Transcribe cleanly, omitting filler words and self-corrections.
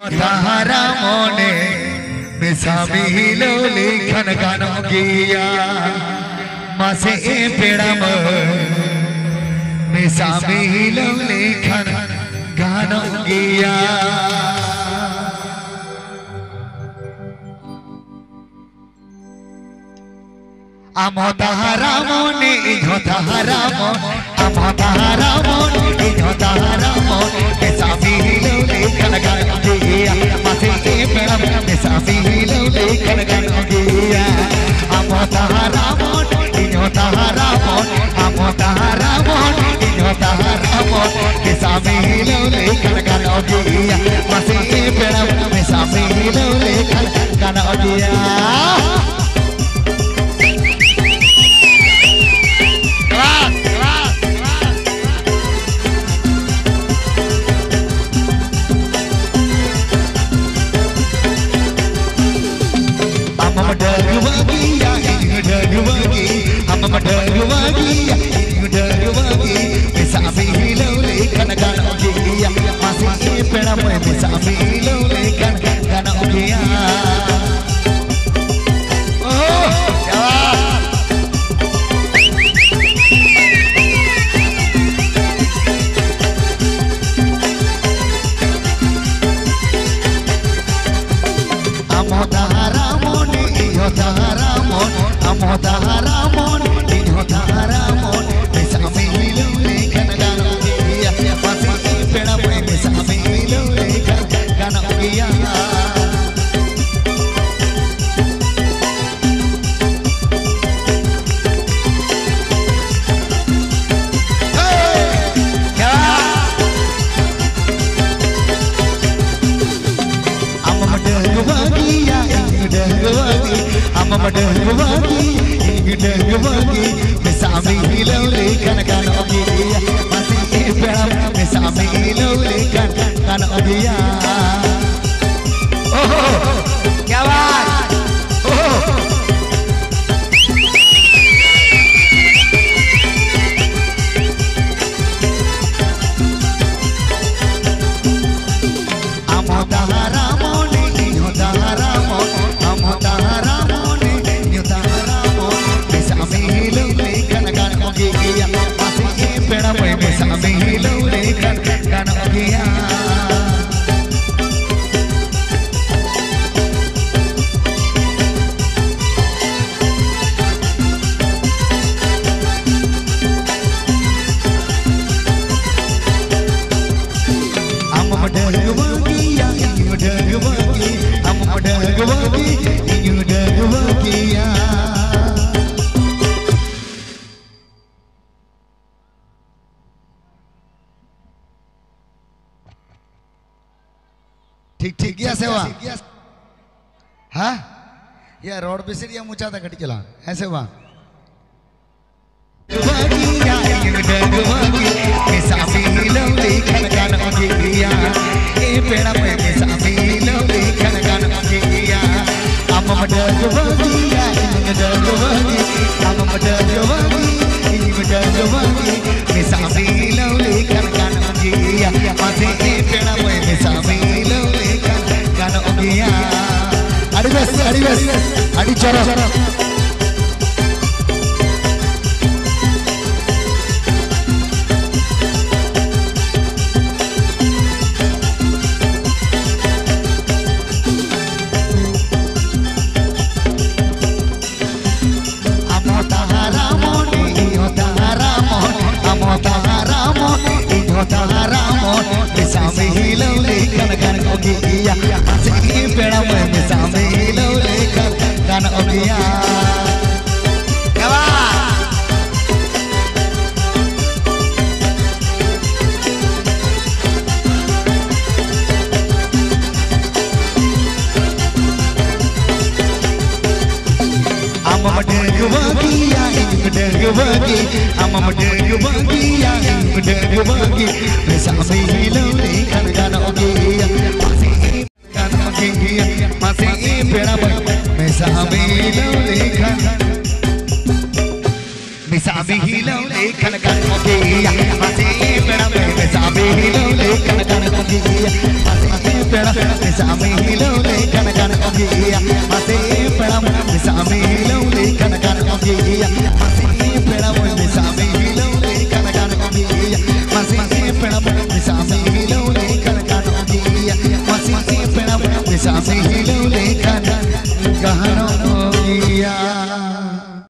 Tahara mone besami hilo likhan gano giya mase pedam besami hilo likhan gano giya amo tahara mone ijo tahara mon amo tahara mon ijo tahara mon besami hilo likhan gano giya mase pedam besami hilo likhan gano giya amo tahara mon ijo tahara mon amo tahara mon ijo tahara mon besami hilo likhan gano giya mase pedam besami hilo likhan gano giya ठीक या सेवा हाँ या road पे से या मुचा था घटी चला ऐसे हुआ Adi cara Misabi hilau lekhan kan oke ya masih berapa misabi hilau lekhan kan masih peram bisa milau le kan kan masih peram bisa milau le kan